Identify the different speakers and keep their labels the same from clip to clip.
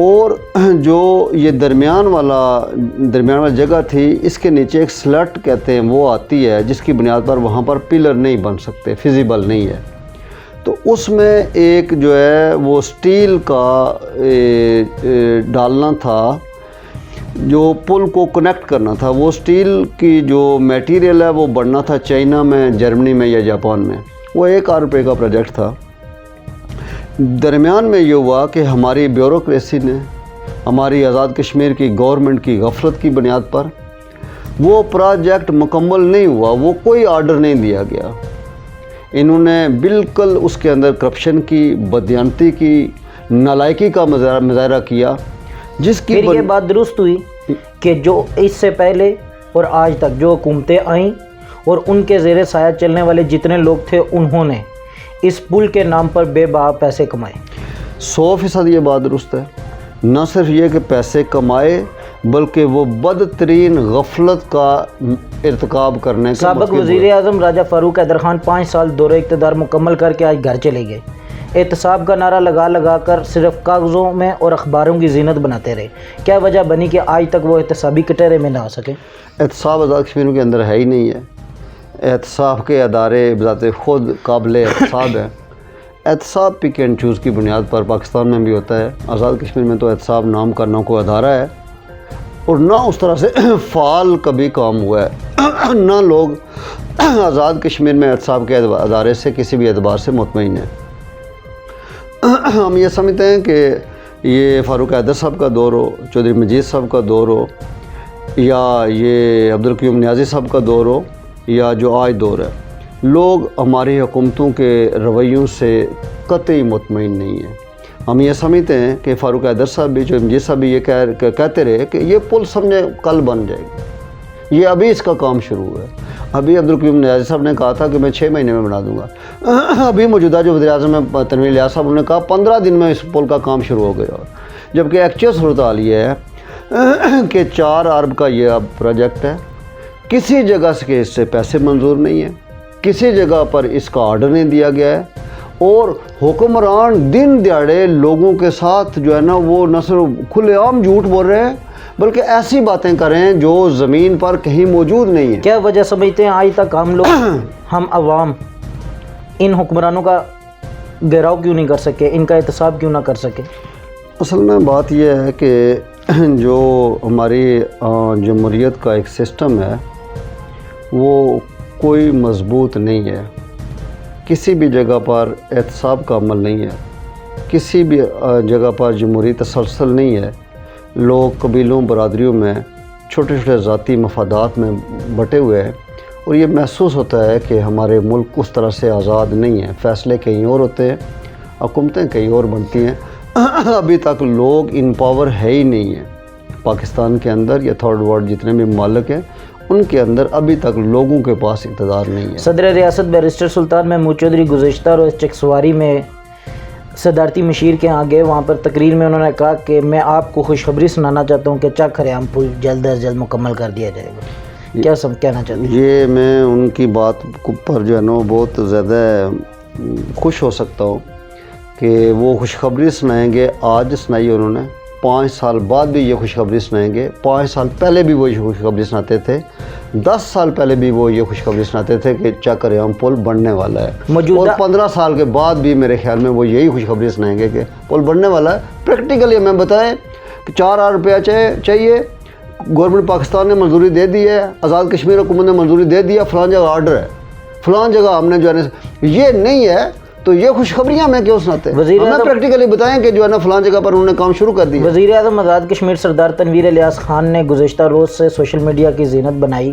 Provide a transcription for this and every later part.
Speaker 1: اور جو یہ درمیان والا جگہ تھی، اس کے نیچے ایک سلٹ کہتے ہیں وہ آتی ہے، جس کی بنیاد پر وہاں پر پلر نہیں بن سکتے، فیزیبل نہیں ہے۔ تو اس میں ایک جو ہے وہ سٹیل کا ڈالنا تھا جو پل کو کنیکٹ کرنا تھا۔ وہ سٹیل کی جو میٹیریل ہے وہ بننا تھا چائنا میں، جرمنی میں یا جاپان میں۔ وہ 1 ارب روپے کا پروجیکٹ تھا۔ درمیان میں یہ ہوا کہ ہماری بیوروکریسی نے، ہماری آزاد کشمیر کی گورنمنٹ کی غفلت کی بنیاد پر وہ پروجیکٹ مکمل نہیں ہوا، وہ کوئی آرڈر نہیں دیا گیا۔ انہوں نے بالکل اس کے اندر کرپشن کی، بددیانتی کی، نالائکی کا مظاہرہ کیا، جس کی
Speaker 2: پھر یہ بات درست ہوئی کہ جو اس سے پہلے اور آج تک جو حکومتیں آئیں اور ان کے زیر سایہ چلنے والے جتنے لوگ تھے، انہوں نے اس پل کے نام پر بے بہا پیسے کمائے۔
Speaker 1: 100% یہ بات درست ہے۔ نہ صرف یہ کہ پیسے کمائے، بلکہ وہ بدترین غفلت کا ارتکاب کرنے کا
Speaker 2: سابق وزیر اعظم راجہ فاروق حیدر خان 5 سال دور اقتدار مکمل کر کے آج گھر چلے گئے۔ احتساب کا نعرہ لگا کر صرف کاغذوں میں اور اخباروں کی زینت بناتے رہے۔ کیا وجہ بنی کہ آج تک وہ احتسابی کٹہرے میں نہ آ سکے؟
Speaker 1: احتساب آزاد کشمیر کے اندر ہے ہی نہیں ہے۔ احتساب کے ادارے بذات خود قابل احتساب ہے۔ احتساب پک اینڈ چوز کی بنیاد پر پاکستان میں بھی ہوتا ہے، آزاد کشمیر میں تو احتساب نام کا نہ کوئی ادارہ ہے، اور نہ اس طرح سے فعال کبھی کام ہوا ہے، نہ لوگ آزاد کشمیر میں احتساب کے ادارے سے کسی بھی اعتبار سے مطمئن ہیں۔ ہم یہ سمجھتے ہیں کہ یہ فاروق حیدر صاحب کا دور ہو، چودھری مجید صاحب کا دور ہو، یا یہ عبدالقیوم نیازی صاحب کا دور ہو، یا جو آج دور ہے، لوگ ہماری حکومتوں کے رویوں سے قطعی مطمئن نہیں ہیں۔ ہم یہ سمجھتے ہیں کہ فاروق حیدر صاحب بھی، چودھری مجید صاحب بھی یہ کہتے رہے کہ یہ پل سمجھے کل بن جائے گی، یہ ابھی اس کا کام شروع ہوا ہے۔ ابھی عبدالقیوم نیازی صاحب نے کہا تھا کہ میں 6 مہینے میں بنا دوں گا۔ ابھی موجودہ جو وزیر اعظم ہے تنویر الیاس صاحب، انہوں نے کہا 15 دن میں اس پل کا کام شروع ہو گیا، جبکہ ایکچوئل صورتحال یہ ہے کہ 4 ارب کا یہ اب پروجیکٹ ہے۔ کسی جگہ سے اس سے پیسے منظور نہیں ہیں، کسی جگہ پر اس کا آرڈر نہیں دیا گیا ہے، اور حکمران دن دیہڑے لوگوں کے ساتھ جو ہے نا وہ نہ صرف کھلے عام جھوٹ بول رہے ہیں، بلکہ ایسی باتیں کریں جو زمین پر کہیں موجود نہیں ہیں۔
Speaker 2: کیا وجہ سمجھتے ہیں آج تک ہم لوگ ہم عوام ان حکمرانوں کا گھیراؤ کیوں نہیں کر سکے، ان کا احتساب کیوں نہ کر سکے؟
Speaker 1: اصل میں بات یہ ہے کہ جو ہماری جمہوریت کا ایک سسٹم ہے وہ کوئی مضبوط نہیں ہے، کسی بھی جگہ پر احتساب کا عمل نہیں ہے، کسی بھی جگہ پر جمہوری تسلسل نہیں ہے، لوگ قبیلوں برادریوں میں چھوٹے چھوٹے ذاتی مفادات میں بٹے ہوئے ہیں، اور یہ محسوس ہوتا ہے کہ ہمارے ملک اس طرح سے آزاد نہیں ہے، فیصلے کہیں اور ہوتے ہیں، حکومتیں کہیں اور بنتی ہیں۔ ابھی تک لوگ ان پاور ہے ہی نہیں ہیں پاکستان کے اندر، یا تھرڈ ورلڈ جتنے بھی ممالک ہیں ان کے اندر ابھی تک لوگوں کے پاس اقتدار نہیں ہے۔
Speaker 2: صدر ریاست بیرسٹر سلطان محمود چودھری گزشتہ روز چکسواری میں صدارتی مشیر کے ہاں گئے۔ وہاں پر تقریر میں انہوں نے کہا کہ میں آپ کو خوشخبری سنانا چاہتا ہوں کہ چک خریام پل جلد از جلد مکمل کر دیا جائے گا۔ کیا سب کہنا چاہتے ہیں؟
Speaker 1: یہ میں ان کی بات پر جو ہے نا بہت زیادہ خوش ہو سکتا ہوں کہ وہ خوشخبری سنائیں گے۔ آج سنائی انہوں نے، 5 سال بعد بھی یہ خوشخبری سنائیں گے۔ 5 سال پہلے بھی وہ یہ خوشخبری سناتے تھے، 10 سال پہلے بھی وہ یہ خوشخبری سناتے تھے کہ چک ریام پل بننے والا ہے، اور 15 سال کے بعد بھی میرے خیال میں وہ یہی خوشخبری سنائیں گے کہ پل بننے والا ہے۔ پریکٹیکلی ہمیں بتائیں کہ 4 ارب روپیہ چاہیے، گورنمنٹ پاکستان نے منظوری دے دی ہے، آزاد کشمیر حکومت نے منظوری دے دی ہے، فلاں جگہ آرڈر ہے، فلاں جگہ ہم نے جو ہے یہ نہیں ہے، تو یہ خوشخبریاں ہمیں کیوں سناتے ہیں؟ ہمیں پریکٹیکلی بتائیں کہ جو ہے نا فلاں جگہ پر انہوں نے کام شروع کر دیا۔
Speaker 2: وزیر اعظم آزاد کشمیر سردار تنویر الیاس خان نے گزشتہ روز سے سوشل میڈیا کی زینت بنائی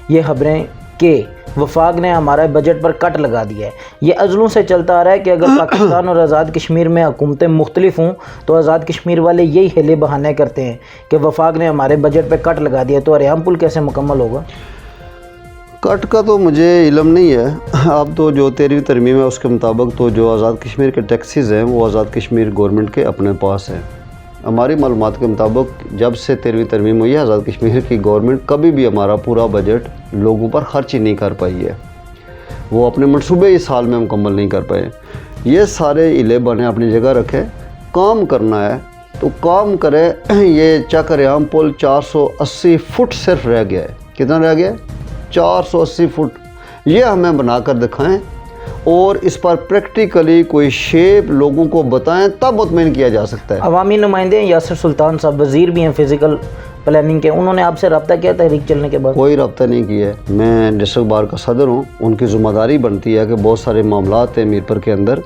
Speaker 2: یہ خبریں کہ وفاق نے ہمارے بجٹ پر کٹ لگا دیا ہے۔ یہ ازلوں سے چلتا آ رہا ہے کہ اگر پاکستان اور آزاد کشمیر میں حکومتیں مختلف ہوں تو آزاد کشمیر والے یہی ہیلے بہانے کرتے ہیں کہ وفاق نے ہمارے بجٹ پہ کٹ لگا دیا، تو ریام پل کیسے مکمل ہوگا؟
Speaker 1: کٹ کا تو مجھے علم نہیں ہے۔ اب تو جو 13ویں ترمیم ہے اس کے مطابق تو جو آزاد کشمیر کے ٹیکسیز ہیں وہ آزاد کشمیر گورنمنٹ کے اپنے پاس ہیں۔ ہماری معلومات کے مطابق جب سے 13ویں ترمیم ہوئی ہے آزاد کشمیر کی گورنمنٹ کبھی بھی ہمارا پورا بجٹ لوگوں پر خرچ ہی نہیں کر پائی ہے، وہ اپنے منصوبے اس سال میں مکمل نہیں کر پائے۔ یہ سارے ہیلے بنے اپنی جگہ رکھے، کام کرنا ہے تو کام کرے یہ چک ریام پل 480 فٹ صرف رہ گیا ہے. کتنا رہ گیا ہے؟ 480 فٹ. یہ ہمیں بنا کر دکھائیں اور اس پر پریکٹیکلی کوئی شیپ لوگوں کو بتائیں, تب مطمئن کیا جا سکتا ہے.
Speaker 2: عوامی نمائندے ہیں یاسر سلطان صاحب, وزیر بھی ہیں فزیکل پلاننگ کے, انہوں نے آپ سے رابطہ کیا تحریک چلنے کے بعد؟
Speaker 1: کوئی رابطہ نہیں کیا ہے. میں ڈسٹرکٹ بار کا صدر ہوں, ان کی ذمہ داری بنتی ہے کہ بہت سارے معاملات ہیں میرپور کے اندر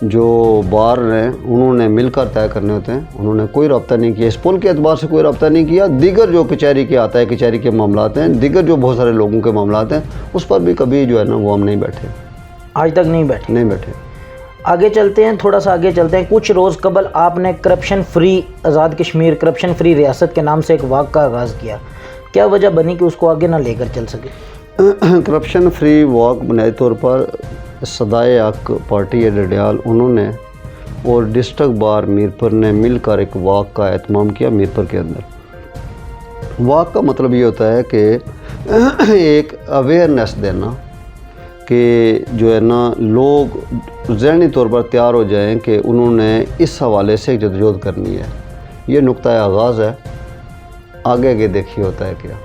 Speaker 1: جو بار ہیں انہوں نے مل کر طے کرنے ہوتے ہیں. انہوں نے کوئی رابطہ نہیں کیا, اس پل کے اعتبار سے کوئی رابطہ نہیں کیا. دیگر جو کچہری کے آتا ہے, کچہری کے معاملات ہیں, دیگر جو بہت سارے لوگوں کے معاملات ہیں, اس پر بھی کبھی جو ہے نا وہ ہم نہیں بیٹھے,
Speaker 2: آج تک نہیں بیٹھے. آگے چلتے ہیں, تھوڑا سا آگے چلتے ہیں. کچھ روز قبل آپ نے corruption free Azad Kashmir, corruption free ریاست کے نام سے ایک واک کا آغاز کیا. کیا وجہ بنی کہ اس کو آگے نہ لے کر چل سکے؟
Speaker 1: کرپشن فری واک بنیادی طور پر صدائے حق پارٹی ہے ڈڈیال, انہوں نے اور ڈسٹرکٹ بار میرپور نے مل کر ایک واک کا اہتمام کیا میرپور کے اندر. واک کا مطلب یہ ہوتا ہے کہ ایک اویئرنیس دینا کہ جو ہے نا لوگ ذہنی طور پر تیار ہو جائیں کہ انہوں نے اس حوالے سے ایک جدوجہد کرنی ہے. یہ نقطۂ آغاز ہے, آگے دیکھیے ہوتا ہے کیا.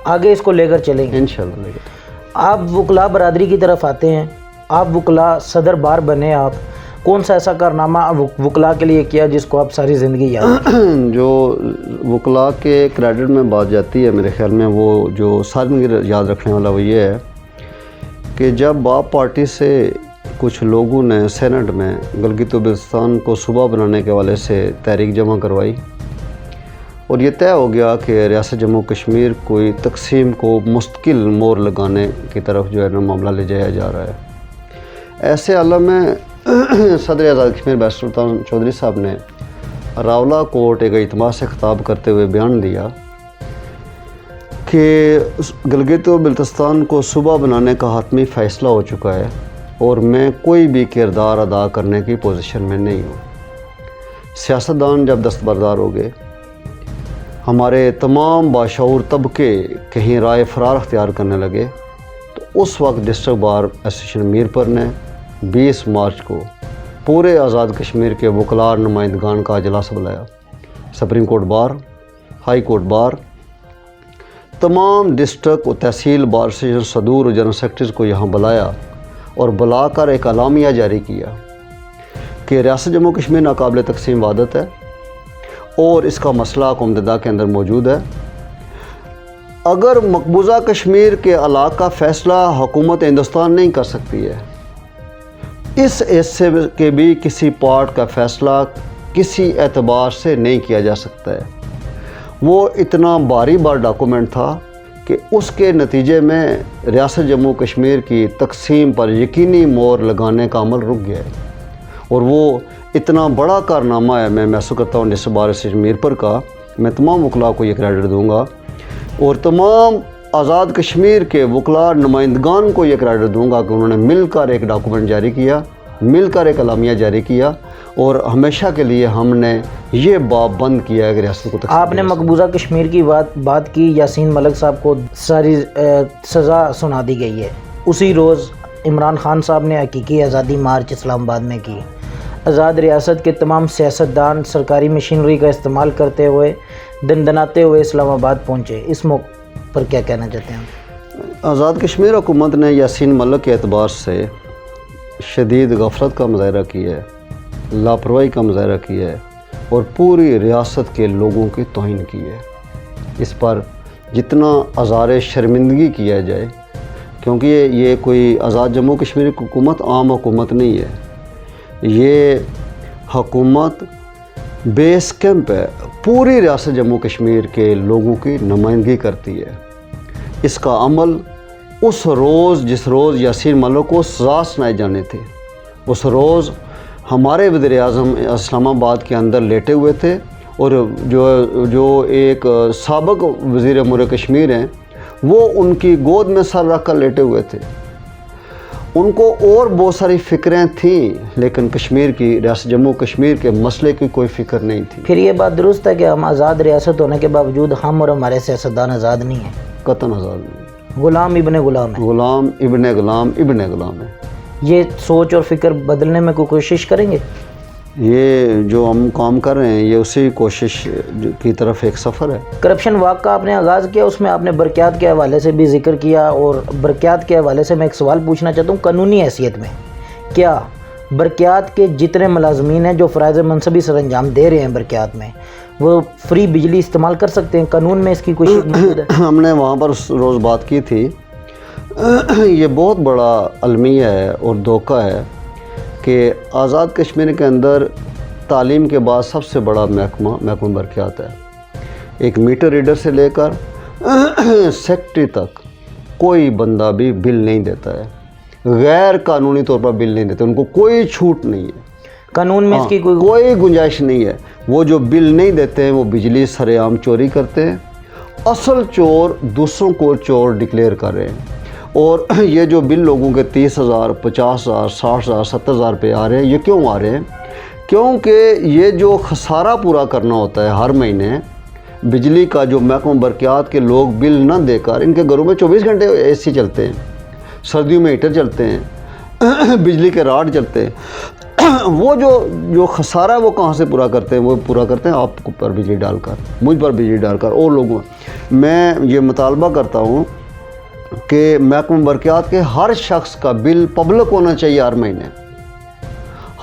Speaker 2: آگے اس کو لے کر چلیں گے
Speaker 1: انشاءاللہ لے کر.
Speaker 2: آپ وکلاء برادری کی طرف آتے ہیں, آپ وکلاء صدر بار بنے. آپ کون سا ایسا کارنامہ وکلاء کے لیے کیا جس کو آپ ساری زندگی یاد رکھیں؟
Speaker 1: جو وکلاء کے کریڈٹ میں بات جاتی ہے میرے خیال میں, وہ جو ساری یاد رکھنے والا وہ یہ ہے کہ جب باپ پارٹی سے کچھ لوگوں نے سینٹ میں گلگت و بلتستان کو صوبہ بنانے کے حوالے سے تحریک جمع کروائی اور یہ طے ہو گیا کہ ریاست جموں کشمیر کوئی تقسیم کو مستقل مور لگانے کی طرف جو ہے نا معاملہ لے جایا جا رہا ہے. ایسے عالم میں صدر آزاد کشمیر بیرسٹر سلطان چودھری صاحب نے راولہ کوٹ ایک اجتماع سے خطاب کرتے ہوئے بیان دیا کہ گلگت و بلتستان کو صوبہ بنانے کا حتمی فیصلہ ہو چکا ہے اور میں کوئی بھی کردار ادا کرنے کی پوزیشن میں نہیں ہوں. سیاستدان جب دستبردار ہو گئے, ہمارے تمام باشعور طبقے کہیں رائے فرار اختیار کرنے لگے, تو اس وقت ڈسٹرکٹ بار ایسوسیشن میرپور نے 20 مارچ کو پورے آزاد کشمیر کے وکلاء نمائندگان کا اجلاس بلایا. Supreme court bar, high court bar, تمام ڈسٹرکٹ و تحصیل بار ایسوسیشن صدور و جنرل سیکرٹریز کو یہاں بلایا اور بلا کر ایک اعلامیہ جاری کیا کہ ریاست جموں کشمیر ناقابل تقسیم وحدت ہے اور اس کا مسئلہ قوم متحدہ کے اندر موجود ہے. اگر مقبوضہ کشمیر کے علاقہ کا فیصلہ حکومت ہندوستان نہیں کر سکتی ہے, اس حصے کے بھی کسی پارٹ کا فیصلہ کسی اعتبار سے نہیں کیا جا سکتا ہے. وہ اتنا باری بار ڈاکومنٹ تھا کہ اس کے نتیجے میں ریاست جموں کشمیر کی تقسیم پر یقینی مور لگانے کا عمل رک گیا ہے. اور وہ اتنا بڑا کارنامہ ہے, میں محسوس کرتا ہوں ڈسٹرکٹ بار ایسوسیشن میرپور کا. میں تمام وکلاء کو یہ کریڈٹ دوں گا اور تمام آزاد کشمیر کے وکلاء نمائندگان کو یہ کریڈٹ دوں گا کہ انہوں نے مل کر ایک ڈاکومنٹ جاری کیا, مل کر ایک اعلامیہ جاری کیا اور ہمیشہ کے لیے ہم نے یہ باب بند کیا ہے کہ ریاست کو تقسیم.
Speaker 2: آپ نے مقبوضہ کشمیر کی بات کی, یاسین ملک صاحب کو ساری سزا سنا دی گئی ہے. اسی روز عمران خان صاحب نے حقیقی آزادی مارچ اسلام آباد میں کی. آزاد ریاست کے تمام سیاستدان سرکاری مشینری کا استعمال کرتے ہوئے دندناتے ہوئے اسلام آباد پہنچے. اس موقع پر کیا کہنا چاہتے ہیں؟
Speaker 1: آزاد کشمیر حکومت نے یاسین ملک کے اعتبار سے شدید غفلت کا مظاہرہ کیا ہے, لاپرواہی کا مظاہرہ کیا ہے اور پوری ریاست کے لوگوں کی توہین کی ہے. اس پر جتنا اظہار شرمندگی کیا جائے, کیونکہ یہ کوئی آزاد جموں کشمیر کی حکومت عام حکومت نہیں ہے, یہ حکومت بیس کیمپ ہے, پوری ریاست جموں کشمیر کے لوگوں کی نمائندگی کرتی ہے. اس کا عمل اس روز جس روز یاسین ملک کو سزا سنائے جانے تھے, اس روز ہمارے وزیر اعظم اسلام آباد کے اندر لیٹے ہوئے تھے اور جو ایک سابق وزیر امور کشمیر ہیں وہ ان کی گود میں سر رکھ کر لیٹے ہوئے تھے. ان کو اور بہت ساری فکریں تھیں لیکن کشمیر کی, ریاست جموں کشمیر کے مسئلے کی کوئی فکر نہیں تھی.
Speaker 2: پھر یہ بات درست ہے کہ ہم آزاد ریاست ہونے کے باوجود ہم اور ہمارے سیاستدان آزاد نہیں ہیں؟
Speaker 1: قطعاً آزاد نہیں.
Speaker 2: غلام ابن غلام ہے.
Speaker 1: غلام ابن غلام ابن غلام ہے.
Speaker 2: یہ سوچ اور فکر بدلنے میں کوئی کوشش کریں گے؟
Speaker 1: یہ جو ہم کام کر رہے ہیں یہ اسی کوشش کی طرف ایک سفر ہے۔
Speaker 2: کرپشن واک کا آپ نے آغاز کیا، اس میں آپ نے برقیات کے حوالے سے بھی ذکر کیا، اور برقیات کے حوالے سے میں ایک سوال پوچھنا چاہتا ہوں قانونی حیثیت میں، کیا برقیات کے جتنے ملازمین ہیں جو فرائض منصبی سر انجام دے رہے ہیں برقیات میں، وہ فری بجلی استعمال کر سکتے ہیں؟ قانون میں اس کی کوئی شک موجود ہے؟
Speaker 1: ہم نے وہاں پر اس روز بات کی تھی۔ یہ بہت بڑا المیہ ہے اور دھوکہ ہے کہ آزاد کشمیر کے اندر تعلیم کے بعد سب سے بڑا محکمہ برقیات ہے۔ ایک میٹر ریڈر سے لے کر سیکٹری تک کوئی بندہ بھی بل نہیں دیتا ہے، غیر قانونی طور پر بل نہیں دیتے، ان کو کوئی چھوٹ نہیں ہے،
Speaker 2: قانون میں اس کی
Speaker 1: کوئی گنجائش نہیں ہے۔ وہ جو بل نہیں دیتے ہیں وہ بجلی سر عام چوری کرتے ہیں، اصل چور دوسروں کو چور ڈکلیئر کر رہے ہیں۔ اور یہ جو بل لوگوں کے 30,000 50,000 60,000 70,000 روپے آ رہے ہیں، یہ کیوں آ رہے ہیں؟ کیونکہ یہ جو خسارہ پورا کرنا ہوتا ہے ہر مہینے بجلی کا، جو محکمہ برقیات کے لوگ بل نہ دے کر، ان کے گھروں میں 24 گھنٹے اے سی چلتے ہیں، سردیوں میں ہیٹر چلتے ہیں، بجلی کے راڈ چلتے ہیں، وہ جو خسارہ ہے وہ کہاں سے پورا کرتے ہیں؟ وہ پورا کرتے ہیں آپ پر بجلی ڈال کر، مجھ پر بجلی ڈال کر، اور لوگوں۔ میں یہ مطالبہ کرتا ہوں کہ محکمہ برقیات کے ہر شخص کا بل پبلک ہونا چاہیے،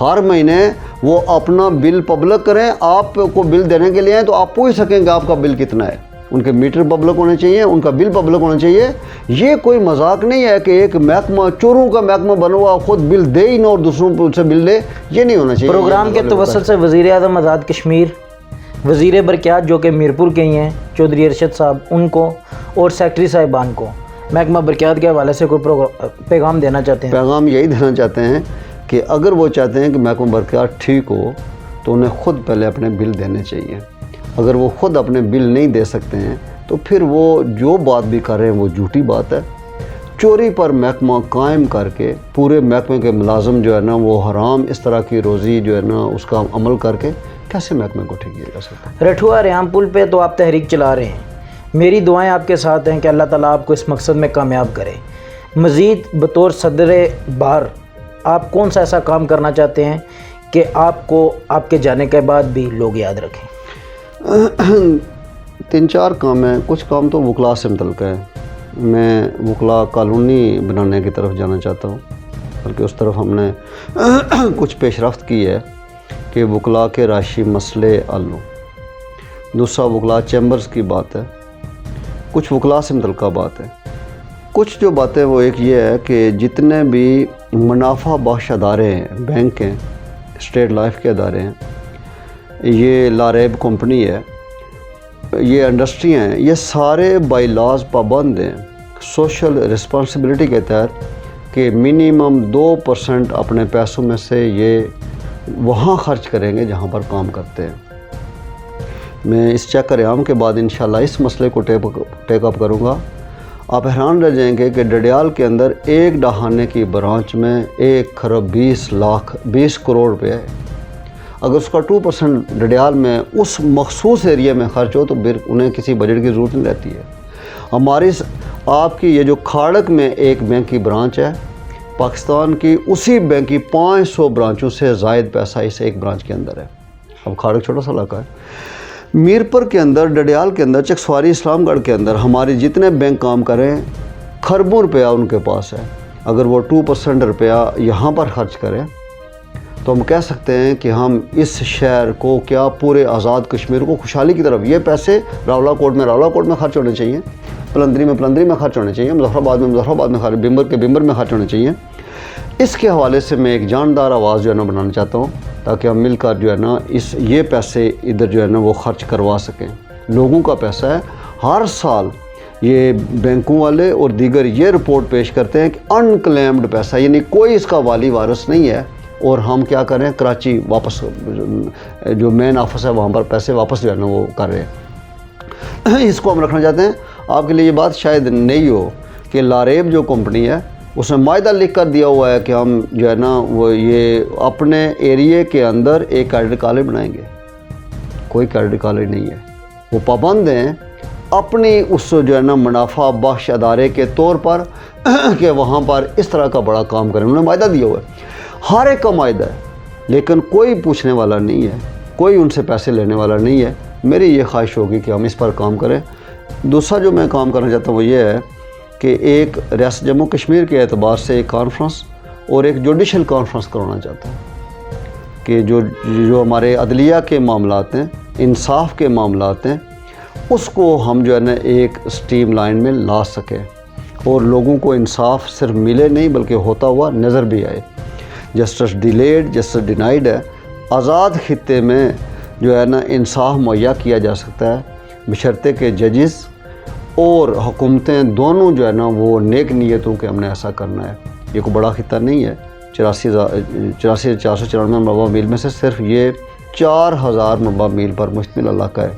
Speaker 1: ہر مہینے وہ اپنا بل پبلک کریں۔ آپ کو بل دینے کے لیے ہیں تو آپ پوچھ سکیں کہ آپ کا بل کتنا ہے، ان کے میٹر پبلک ہونے چاہیے، ان کا بل پبلک ہونا چاہیے۔ یہ کوئی مذاق نہیں ہے کہ ایک محکمہ چوروں کا محکمہ بنا ہوا خود بل دے ہی نہ اور دوسروں سے بل لے، یہ نہیں ہونا چاہیے۔
Speaker 2: پروگرام کے توسط سے وزیر اعظم آزاد کشمیر، وزیر برقیات جو کہ میرپور کے ہی ہیں چودھری ارشد صاحب، ان کو اور سیکٹری صاحبان کو محکمہ برقیات کے حوالے سے کوئی پیغام دینا چاہتے ہیں؟
Speaker 1: پیغام یہی دینا چاہتے ہیں کہ اگر وہ چاہتے ہیں کہ محکمہ برقیات ٹھیک ہو تو انہیں خود پہلے اپنے بل دینے چاہیے۔ اگر وہ خود اپنے بل نہیں دے سکتے ہیں تو پھر وہ جو بات بھی کر رہے ہیں وہ جھوٹی بات ہے۔ چوری پر محکمہ قائم کر کے پورے محکمے کے ملازم جو ہے نا وہ حرام اس طرح کی روزی جو ہے نا اس کا عمل کر کے کیسے محکمے کو ٹھیک کیا جا سکتا ہے؟
Speaker 2: رٹھوا ریام پل پہ تو آپ تحریک چلا رہے ہیں، میری دعائیں آپ کے ساتھ ہیں کہ اللہ تعالیٰ آپ کو اس مقصد میں کامیاب کرے۔ مزید بطور صدر بار آپ کون سا ایسا کام کرنا چاہتے ہیں کہ آپ کو آپ کے جانے کے بعد بھی لوگ یاد رکھیں؟
Speaker 1: 3-4 کام ہیں، کچھ کام تو وکلاء سے متعلق ہے۔ میں وکلاء کالونی بنانے کی طرف جانا چاہتا ہوں، بلکہ اس طرف ہم نے کچھ پیش رفت کی ہے کہ وکلاء کے راشی مسئلے حل ہوں۔ دوسرا وکلاء چیمبرز کی بات ہے، کچھ وکلاء سے متعلقہ بات ہے۔ کچھ جو باتیں وہ ایک یہ ہے کہ جتنے بھی منافع بخش ادارے ہیں، بینک ہیں، اسٹیٹ لائف کے ادارے ہیں، یہ لاریب کمپنی ہے، یہ انڈسٹری ہیں، یہ سارے بائی لاز پابند ہیں سوشل رسپانسبلٹی کے تحت کہ منیمم 2% اپنے پیسوں میں سے یہ وہاں خرچ کریں گے جہاں پر کام کرتے ہیں۔ میں اس چیک عام کے بعد انشاءاللہ اس مسئلے کو ٹیک اپ کروں گا۔ آپ حیران رہ جائیں گے کہ ڈڈیال کے اندر ایک ڈہانے کی برانچ میں 1,20 کروڑ روپے ہے۔ اگر اس کا 2% ڈڈیال میں اس مخصوص ایریا میں خرچ ہو تو پھر انہیں کسی بجٹ کی ضرورت نہیں رہتی ہے۔ ہماری آپ کی یہ جو کھاڑک میں ایک بینک کی برانچ ہے، پاکستان کی اسی بینک کی 500 برانچوں سے زائد پیسہ اس ایک برانچ کے اندر ہے۔ اب کھاڑک چھوٹا سا علاقہ ہے۔ میرپور کے اندر، ڈڈیال کے اندر، چکسواری، اسلام گڑھ کے اندر ہمارے جتنے بینک کام کریں خربوں روپیہ ان کے پاس ہے۔ اگر وہ 2% روپیہ یہاں پر خرچ کریں تو ہم کہہ سکتے ہیں کہ ہم اس شہر کو کیا پورے آزاد کشمیر کو خوشحالی کی طرف، یہ پیسے راولا کوٹ میں خرچ ہونے چاہیے، پلندری میں خرچ ہونے چاہیے، مظفر آباد میں خرچ، بمبر میں خرچ ہونے چاہیے۔ اس کے حوالے سے میں ایک جاندار آواز جو ہے نا بنانا چاہتا ہوں تاکہ ہم مل کر جو ہے نا یہ پیسے ادھر جو ہے نا وہ خرچ کروا سکیں۔ لوگوں کا پیسہ ہے، ہر سال یہ بینکوں والے اور دیگر یہ رپورٹ پیش کرتے ہیں کہ انکلیمڈ پیسہ، یعنی کوئی اس کا والی وارث نہیں ہے، اور ہم کیا کر رہے ہیں، کراچی واپس جو مین آفس ہے وہاں پر پیسے واپس جو ہے نا وہ کر رہے ہیں۔ اس کو ہم رکھنا چاہتے ہیں۔ آپ کے لیے یہ بات شاید نہیں ہو کہ لاریب جو کمپنی ہے اس نے معاہدہ لکھ کر دیا ہوا ہے کہ ہم جو ہے نا وہ یہ اپنے ایریے کے اندر ایک کیڈر کالج بنائیں گے۔ کوئی کیڈر کالج نہیں ہے، وہ پابند ہیں اپنی اس جو ہے نا منافع بخش ادارے کے طور پر کہ وہاں پر اس طرح کا بڑا کام کریں۔ انہوں نے معاہدہ دیا ہوا ہے، ہر ایک کا معاہدہ ہے، لیکن کوئی پوچھنے والا نہیں ہے، کوئی ان سے پیسے لینے والا نہیں ہے۔ میری یہ خواہش ہوگی کہ ہم اس پر کام کریں۔ دوسرا جو میں کام کرنا چاہتا ہوں وہ یہ ہے کہ ایک ریاست جموں کشمیر کے اعتبار سے ایک کانفرنس اور ایک جوڈیشل کانفرنس کرانا چاہتا ہوں کہ جو ہمارے عدلیہ کے معاملات ہیں، انصاف کے معاملات ہیں، اس کو ہم جو ہے نا ایک سٹریم لائن میں لا سکیں اور لوگوں کو انصاف صرف ملے نہیں بلکہ ہوتا ہوا نظر بھی آئے۔ جسٹس ڈیلیڈ جسٹس ڈینائیڈ ہے۔ آزاد خطے میں جو ہے نا انصاف مہیا کیا جا سکتا ہے بشرطے کہ ججز اور حکومتیں دونوں جو ہے نا وہ نیک نیتوں کہ ہم نے ایسا کرنا ہے۔ یہ کوئی بڑا خطہ نہیں ہے، 84,494 مربع میل میں سے صرف یہ 4,000 مربع میل پر مشتمل علاقہ ہے،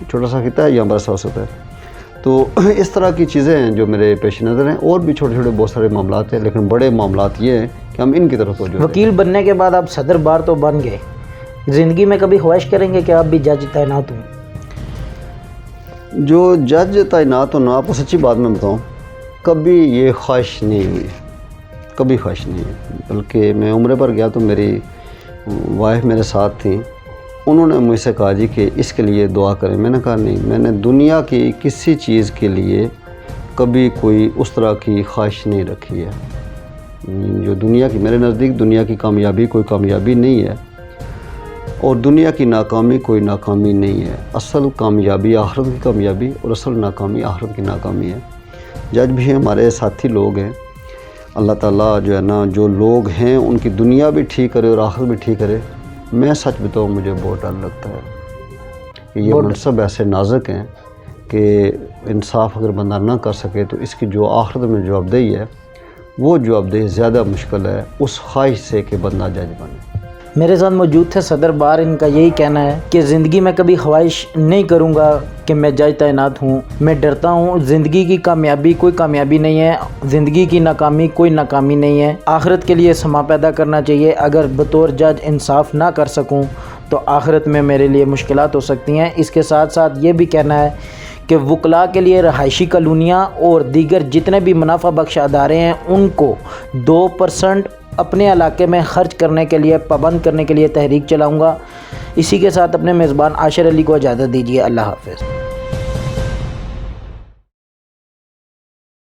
Speaker 1: چھوٹا سا خطہ ہے، یہاں پر سو سکتا ہے۔ تو اس طرح کی چیزیں ہیں جو میرے پیش نظر ہیں، اور بھی چھوٹے چھوٹے بہت سارے معاملات ہیں، لیکن بڑے معاملات یہ ہیں کہ ہم ان کی طرف توجہ دیں۔
Speaker 2: وکیل بننے کے بعد آپ صدر بار تو بن گئے، زندگی میں کبھی خواہش کریں گے کہ آپ بھی جج تعینات ہوں؟
Speaker 1: جو جج تعینات ہونا، آپ کو سچی بات میں بتاؤں، کبھی یہ خواہش نہیں ہوئی، کبھی خواہش نہیں ہوئی۔ بلکہ میں عمرے پر گیا تو میری وائف میرے ساتھ تھیں، انہوں نے مجھ سے کہا جی کہ اس کے لیے دعا کریں۔ میں نے کہا نہیں، میں نے دنیا کی کسی چیز کے لیے کبھی کوئی اس طرح کی خواہش نہیں رکھی ہے۔ جو دنیا کی، میرے نزدیک دنیا کی کامیابی کوئی کامیابی نہیں ہے اور دنیا کی ناکامی کوئی ناکامی نہیں ہے۔ اصل کامیابی آخرت کی کامیابی اور اصل ناکامی آخرت کی ناکامی ہے۔ جج بھی ہمارے ساتھی لوگ ہیں، اللہ تعالیٰ جو ہے نا جو لوگ ہیں ان کی دنیا بھی ٹھیک کرے اور آخرت بھی ٹھیک کرے۔ میں سچ بتاؤں مجھے بہت ڈر لگتا ہے کہ یہ منصب ایسے نازک ہیں کہ انصاف اگر بندہ نہ کر سکے تو اس کی جو آخرت میں جواب دہی ہے وہ جواب دہی زیادہ مشکل ہے اس خواہش سے کہ بندہ جج بنے۔
Speaker 2: میرے ساتھ موجود تھے صدر بار، ان کا یہی کہنا ہے کہ زندگی میں کبھی خواہش نہیں کروں گا کہ میں جج تعینات ہوں، میں ڈرتا ہوں۔ زندگی کی کامیابی کوئی کامیابی نہیں ہے، زندگی کی ناکامی کوئی ناکامی نہیں ہے۔ آخرت کے لیے سما پیدا کرنا چاہیے۔ اگر بطور جج انصاف نہ کر سکوں تو آخرت میں میرے لیے مشکلات ہو سکتی ہیں۔ اس کے ساتھ ساتھ یہ بھی کہنا ہے کہ وکلاء کے لیے رہائشی کالونیاں اور دیگر جتنے بھی منافع بخش ادارے ہیں ان کو 2% اپنے علاقے میں خرچ کرنے کے لیے پابند کرنے کے لیے تحریک چلاؤں گا۔ اسی کے ساتھ اپنے میزبان عاشر علی کو اجازت دیجیے۔ اللہ حافظ۔